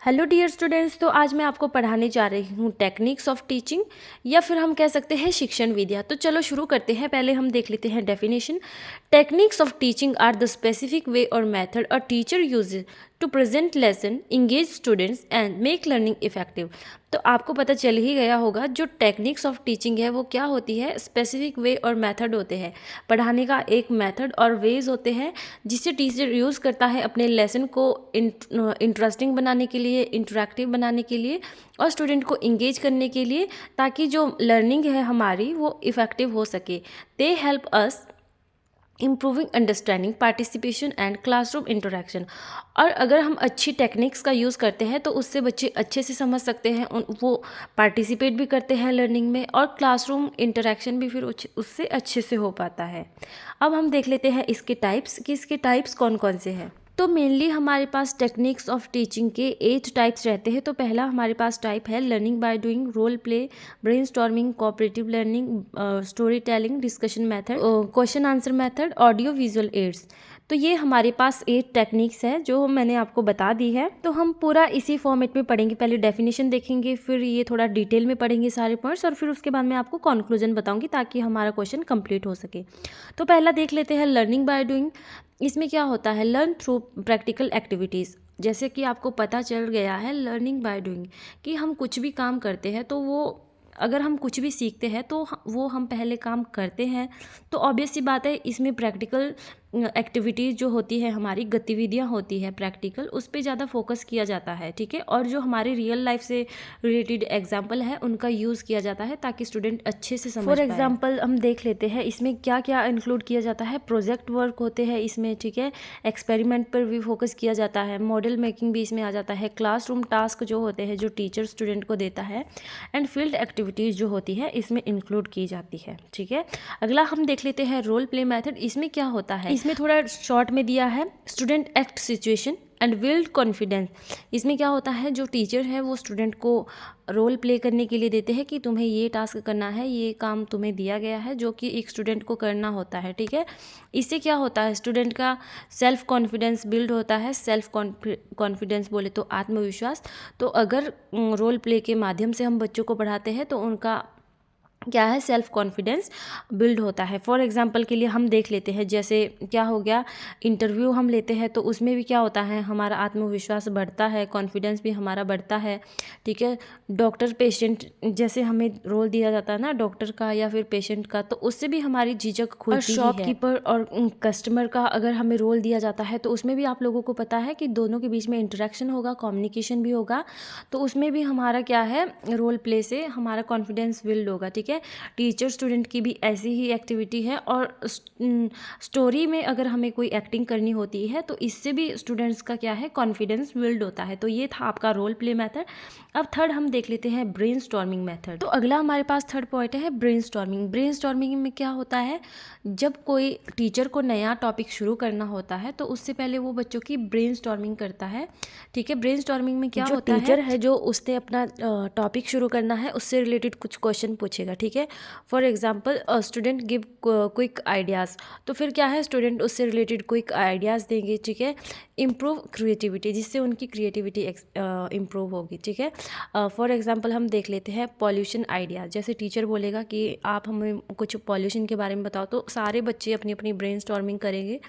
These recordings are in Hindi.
हेलो डियर स्टूडेंट्स, तो आज मैं आपको पढ़ाने जा रही हूँ टेक्निक्स ऑफ टीचिंग या फिर हम कह सकते हैं शिक्षण विद्या। तो चलो शुरू करते हैं। पहले हम देख लेते हैं definition. Techniques of teaching are the specific way और method a teacher uses to present lesson, engage students and make learning effective. तो आपको पता चल ही गया होगा जो टेक्निक्स ऑफ टीचिंग है वो क्या होती है। स्पेसिफिक वे और मेथड होते हैं, पढ़ाने का एक मेथड और वेज होते हैं जिसे टीचर यूज़ करता है अपने लेसन को इंटरेस्टिंग बनाने के लिए, इंटरेक्टिव बनाने के लिए और स्टूडेंट को इंगेज करने के लिए, ताकि जो लर्निंग है हमारी वो इफ़ेक्टिव हो सके। They help us improving understanding, participation and classroom interaction. और अगर हम अच्छी टेक्निक्स का यूज़ करते हैं तो उससे बच्चे अच्छे से समझ सकते हैं, वो पार्टिसिपेट भी करते हैं लर्निंग में और क्लासरूम इंटरेक्शन भी फिर उससे अच्छे से हो पाता है। अब हम देख लेते हैं इसके टाइप्स कि इसके टाइप्स कौन कौन से हैं। तो मेनली हमारे पास टेक्निक्स ऑफ टीचिंग के 8 टाइप्स रहते हैं। तो पहला हमारे पास टाइप है learning by doing, role play, brainstorming, cooperative learning, story telling, discussion method, question answer method, audio visual aids. तो ये हमारे पास 8 टेक्निक्स है जो मैंने आपको बता दी है। तो हम पूरा इसी फॉर्मेट में पढ़ेंगे। पहले डेफिनेशन देखेंगे, फिर ये थोड़ा डिटेल में पढ़ेंगे सारे पॉइंट्स, और फिर उसके बाद मैं आपको कंक्लूजन बताऊंगी ताकि हमारा क्वेश्चन कंप्लीट हो सके। तो पहला देख लेते हैं लर्निंग बाय डूइंग। इसमें क्या होता है, लर्न थ्रू प्रैक्टिकल एक्टिविटीज़। जैसे कि आपको पता चल गया है लर्निंग बाय डूइंग कि हम कुछ भी काम करते हैं तो वो, अगर हम कुछ भी सीखते हैं तो वो हम पहले काम करते हैं। तो ऑब्वियस सी बात है इसमें प्रैक्टिकल एक्टिविटीज़ जो होती है, हमारी गतिविधियाँ होती है प्रैक्टिकल, उस पर ज़्यादा फोकस किया जाता है। ठीक है, और जो हमारे रियल लाइफ से रिलेटेड एग्जाम्पल है उनका यूज़ किया जाता है ताकि स्टूडेंट अच्छे से समझ पाए। फॉर एग्जाम्पल हम देख लेते हैं इसमें क्या क्या इंक्लूड किया जाता है। प्रोजेक्ट वर्क होते हैं इसमें, ठीक है, एक्सपेरिमेंट पर भी फोकस किया जाता है, मॉडल मेकिंग भी इसमें आ जाता है, क्लासरूम टास्क जो होते हैं जो टीचर स्टूडेंट को देता है, एंड फील्ड एक्टिविटीज़ जो होती है इसमें इंक्लूड की जाती है। ठीक है, अगला हम देख लेते हैं रोल प्ले मेथड। इसमें क्या होता है, इसमें थोड़ा शॉर्ट में दिया है student act situation and build confidence. इसमें क्या होता है, जो टीचर है वो स्टूडेंट को रोल प्ले करने के लिए देते हैं कि तुम्हें ये टास्क करना है, ये काम तुम्हें दिया गया है जो कि एक स्टूडेंट को करना होता है। ठीक है, इससे क्या होता है, स्टूडेंट का सेल्फ कॉन्फिडेंस बिल्ड होता है। सेल्फ कॉन्फिडेंस बोले तो आत्मविश्वास। तो अगर रोल प्ले के माध्यम से हम बच्चों को पढ़ाते हैं तो उनका क्या है, सेल्फ कॉन्फिडेंस बिल्ड होता है। फॉर एग्जांपल के लिए हम देख लेते हैं, जैसे क्या हो गया, इंटरव्यू हम लेते हैं तो उसमें भी क्या होता है, हमारा आत्मविश्वास बढ़ता है, कॉन्फिडेंस भी हमारा बढ़ता है। ठीक है, डॉक्टर पेशेंट जैसे हमें रोल दिया जाता है ना डॉक्टर का या फिर पेशेंट का, तो उससे भी हमारी झिझक खुलती है। शॉपकीपर और कस्टमर का अगर हमें रोल दिया जाता है तो उसमें भी आप लोगों को पता है कि दोनों के बीच में इंटरेक्शन होगा, कम्युनिकेशन भी होगा, तो उसमें भी हमारा क्या है, रोल प्ले से हमारा कॉन्फिडेंस बिल्ड होगा। ठीक है, टीचर स्टूडेंट की भी ऐसी ही एक्टिविटी है। और स्टोरी में अगर हमें कोई एक्टिंग करनी होती है तो इससे भी स्टूडेंट्स का क्या है, कॉन्फिडेंस बिल्ड होता है। तो ये था आपका रोल प्ले मेथड। अब थर्ड हम देख लेते हैं ब्रेनस्टॉर्मिंग मेथड। तो अगला हमारे पास थर्ड पॉइंट है ब्रेनस्टॉर्मिंग। ब्रेनस्टॉर्मिंग में क्या होता है, जब कोई टीचर को नया टॉपिक शुरू करना होता है तो उससे पहले वो बच्चों की ब्रेनस्टॉर्मिंग करता है। ठीक है, ब्रेनस्टॉर्मिंग में क्या होता है, टीचर है जो उसने अपना टॉपिक शुरू करना है उससे रिलेटेड कुछ क्वेश्चन पूछेगा। ठीक है, for example student give quick ideas, तो फिर क्या है, स्टूडेंट उससे रिलेटेड क्विक आइडियाज़ देंगे। ठीक है, इम्प्रूव क्रिएटिविटी, जिससे उनकी क्रिएटिविटी इम्प्रूव होगी। ठीक है, फॉर एग्जांपल हम देख लेते हैं पॉल्यूशन आइडिया। जैसे टीचर बोलेगा कि आप हमें कुछ पॉल्यूशन के बारे में बताओ, तो सारे बच्चे अपनी अपनी ब्रेनस्टॉर्मिंग करेंगे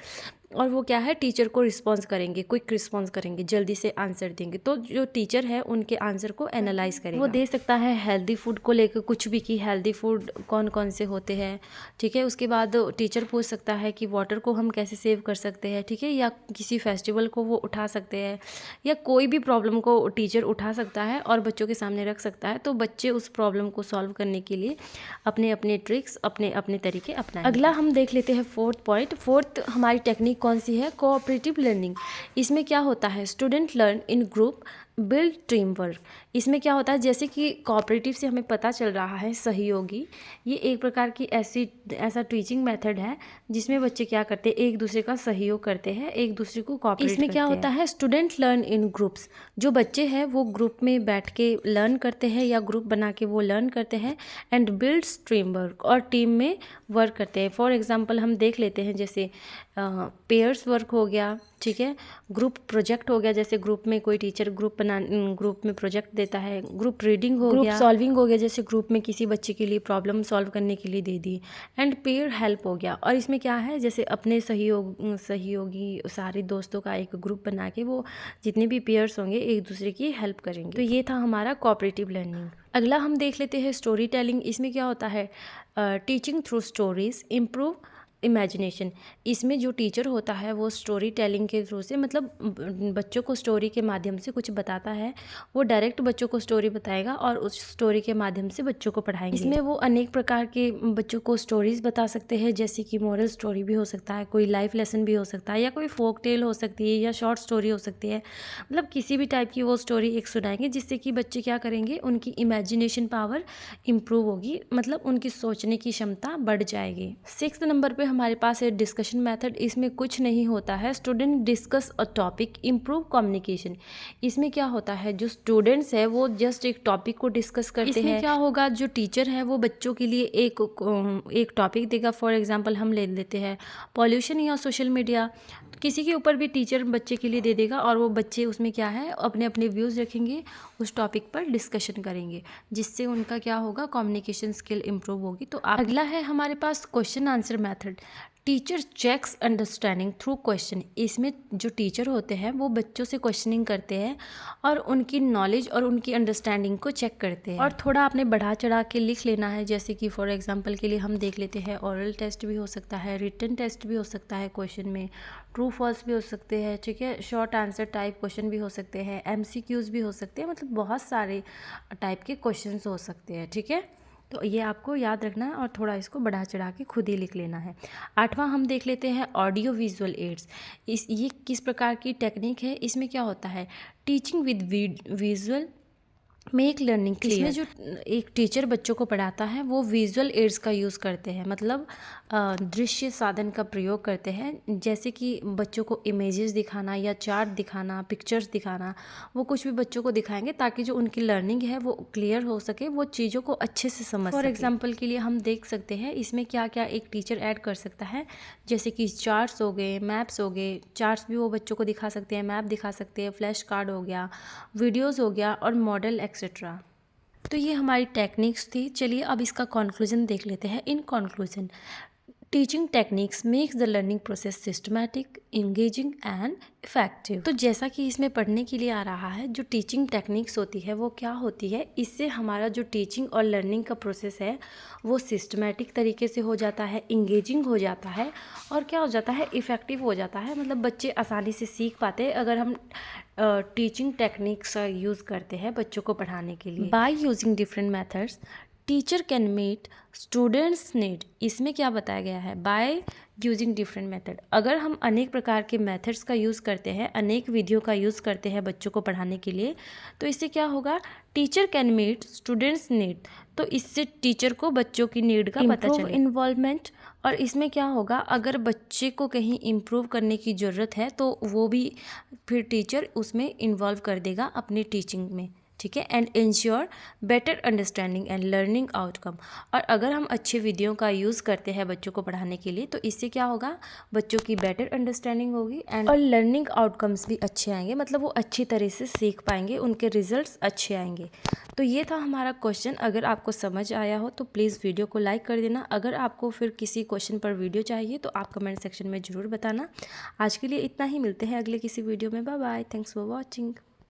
और वो क्या है, टीचर को रिस्पॉन्स करेंगे, क्विक रिस्पॉन्स करेंगे, जल्दी से आंसर देंगे। तो जो टीचर है उनके आंसर को एनालाइज करेगा। वो दे सकता है हेल्दी फूड को लेकर कुछ भी, कि हेल्दी फूड कौन कौन से होते हैं। ठीक है, उसके बाद टीचर पूछ सकता है कि वाटर को हम कैसे सेव कर सकते हैं। ठीक है, या किसी फेस्टिवल को वो उठा सकते हैं, या कोई भी प्रॉब्लम को टीचर उठा सकता है और बच्चों के सामने रख सकता है। तो बच्चे उस प्रॉब्लम को सॉल्व करने के लिए अपने अपने ट्रिक्स, अपने अपने तरीके अपनाएंगे। अगला हम देख लेते हैं फोर्थ पॉइंट। फोर्थ हमारी टेक्निक कौन सी है, कोऑपरेटिव लर्निंग। इसमें क्या होता है, student learn in group, build team work. इसमें क्या होता है, जैसे कि कोऑपरेटिव से हमें पता चल रहा है सहयोगी, ये एक प्रकार की ऐसा टीचिंग मेथड है जिसमें बच्चे क्या करते हैं, एक दूसरे का सहयोग करते हैं, एक दूसरे को कोऑपरेट करते हैं। इसमें क्या होता है, स्टूडेंट लर्न इन ग्रुप्स, जो बच्चे हैं वो ग्रुप में बैठ के लर्न करते हैं या ग्रुप बना के वो लर्न करते हैं, एंड बिल्ड्स टीम वर्क, और टीम में वर्क करते हैं। फॉर एग्जांपल हम देख लेते हैं, जैसे पेयर्स वर्क हो गया। ठीक है, ग्रुप प्रोजेक्ट हो गया, जैसे ग्रुप में कोई टीचर ग्रुप ग्रुप में प्रोजेक्ट देता है, ग्रुप रीडिंग हो गया, ग्रुप सॉल्विंग हो गया, जैसे ग्रुप में किसी बच्चे के लिए प्रॉब्लम सॉल्व करने के लिए दे दी, एंड पेयर हेल्प हो गया। और इसमें क्या है, जैसे अपने सहयोगी सारे दोस्तों का एक ग्रुप बना के वो जितने भी पेयर्स होंगे एक दूसरे की हेल्प करेंगे। तो ये था हमारा कोऑपरेटिव लर्निंग। अगला हम देख लेते हैं स्टोरी टेलिंग। इसमें क्या होता है, teaching through stories improve imagination. इसमें जो टीचर होता है वो स्टोरी टेलिंग के थ्रू से, मतलब बच्चों को स्टोरी के माध्यम से कुछ बताता है, वो डायरेक्ट बच्चों को स्टोरी बताएगा और उस स्टोरी के माध्यम से बच्चों को पढ़ाएंगे। इसमें वो अनेक प्रकार के बच्चों को स्टोरीज बता सकते हैं, जैसे कि मॉरल स्टोरी भी हो सकता है, कोई लाइफ लेसन भी हो सकता है, या कोई फोक टेल हो सकती है, या शॉर्ट स्टोरी हो सकती है। मतलब किसी भी टाइप की वो स्टोरी एक सुनाएंगे, जिससे कि बच्चे क्या करेंगे, उनकी इमेजिनेशन पावर इम्प्रूव होगी, मतलब उनकी सोचने की क्षमता बढ़ जाएगी। 6 नंबर पे हमारे पास है डिस्कशन मेथड। इसमें कुछ नहीं होता है, student discuss a topic improve communication. इसमें क्या होता है, जो स्टूडेंट्स है वो जस्ट एक टॉपिक को डिस्कस करते हैं। इसमें क्या होगा, जो टीचर है वो बच्चों के लिए एक टॉपिक देगा। फॉर एग्जांपल हम ले लेते हैं पॉल्यूशन या सोशल मीडिया, किसी के ऊपर भी टीचर बच्चे के लिए दे देगा, और वो बच्चे उसमें क्या है अपने अपने व्यूज़ रखेंगे, उस टॉपिक पर डिस्कशन करेंगे, जिससे उनका क्या होगा, कम्युनिकेशन स्किल इम्प्रूव होगी। तो अगला है हमारे पास question answer method. Teacher checks understanding through question. इसमें जो टीचर होते हैं वो बच्चों से क्वेश्चनिंग करते हैं और उनकी नॉलेज और उनकी अंडरस्टैंडिंग को चेक करते हैं। और थोड़ा आपने बढ़ा चढ़ा के लिख लेना है, जैसे कि फॉर एग्जांपल के लिए हम देख लेते हैं ओरल टेस्ट भी हो सकता है, रिटन टेस्ट भी हो सकता है, क्वेश्चन में ट्रू फॉल्स भी हो सकते हैं, ठीक है, शॉर्ट आंसर टाइप क्वेश्चन भी हो सकते हैं, MCQs भी हो सकते हैं, मतलब बहुत सारे टाइप के क्वेश्चन हो सकते हैं, ठीक है। तो ये आपको याद रखना है और थोड़ा इसको बढ़ा चढ़ा के खुद ही लिख लेना है। 8वां हम देख लेते हैं ऑडियो विजुअल एड्स। ये किस प्रकार की टेक्निक है, इसमें क्या होता है, teaching with visual make learning clear. इसमें जो एक टीचर बच्चों को पढ़ाता है वो विजुअल एड्स का यूज़ करते हैं, मतलब दृश्य साधन का प्रयोग करते हैं, जैसे कि बच्चों को इमेजेस दिखाना या चार्ट दिखाना, पिक्चर्स दिखाना, वो कुछ भी बच्चों को दिखाएंगे ताकि जो उनकी लर्निंग है वो क्लियर हो सके, वो चीज़ों को अच्छे से समझ सके। फॉर एग्जाम्पल के लिए हम देख सकते हैं इसमें क्या क्या एक टीचर ऐड कर सकता है, जैसे कि चार्ट्स हो गए, मैप्स हो गए, चार्ट्स भी वो बच्चों को दिखा सकते हैं, मैप दिखा सकते हैं, फ्लैश कार्ड हो गया, वीडियोज़ हो गया और मॉडल एक्सेट्रा। तो ये हमारी टेक्निक्स थी। चलिए अब इसका कंक्लूजन देख लेते हैं। In conclusion, teaching techniques makes the learning process systematic, engaging and effective. तो जैसा कि इसमें पढ़ने के लिए आ रहा है, जो टीचिंग टेक्निक्स होती है वो क्या होती है, इससे हमारा जो टीचिंग और लर्निंग का प्रोसेस है वो सिस्टमैटिक तरीके से हो जाता है, इंगेजिंग हो जाता है, और क्या हो जाता है, इफ़ेक्टिव हो जाता है। मतलब बच्चे आसानी से सीख पाते हैं अगर हम टीचिंग टेक्निक्स का यूज़ करते हैं बच्चों को पढ़ाने के लिए। By using different methods teacher can meet students need. इसमें क्या बताया गया है, बाय यूजिंग डिफरेंट मेथड। अगर हम अनेक प्रकार के मेथड्स का यूज़ करते हैं, अनेक विधियों का यूज़ करते हैं बच्चों को पढ़ाने के लिए, तो इससे क्या होगा, teacher can meet students need. तो इससे टीचर को बच्चों की नीड का पता चले। इन्वॉल्वमेंट, और इसमें क्या होगा, अगर बच्चे को कहीं इम्प्रूव करने की ज़रूरत है तो वो भी फिर टीचर उसमें इन्वॉल्व कर देगा अपनी टीचिंग में, ठीक है। And ensure better understanding and learning outcome. और अगर हम अच्छे विधियों का यूज़ करते हैं बच्चों को पढ़ाने के लिए, तो इससे क्या होगा, बच्चों की बेटर अंडरस्टैंडिंग होगी एंड और लर्निंग आउटकम्स भी अच्छे आएंगे, मतलब वो अच्छी तरह से सीख पाएंगे, उनके रिजल्ट्स अच्छे आएंगे। तो ये था हमारा क्वेश्चन। अगर आपको समझ आया हो तो प्लीज़ वीडियो को लाइक कर देना। अगर आपको फिर किसी क्वेश्चन पर वीडियो चाहिए तो आप कमेंट सेक्शन में ज़रूर बताना। आज के लिए इतना ही, मिलते हैं अगले किसी वीडियो में। Bye bye, thanks for watching.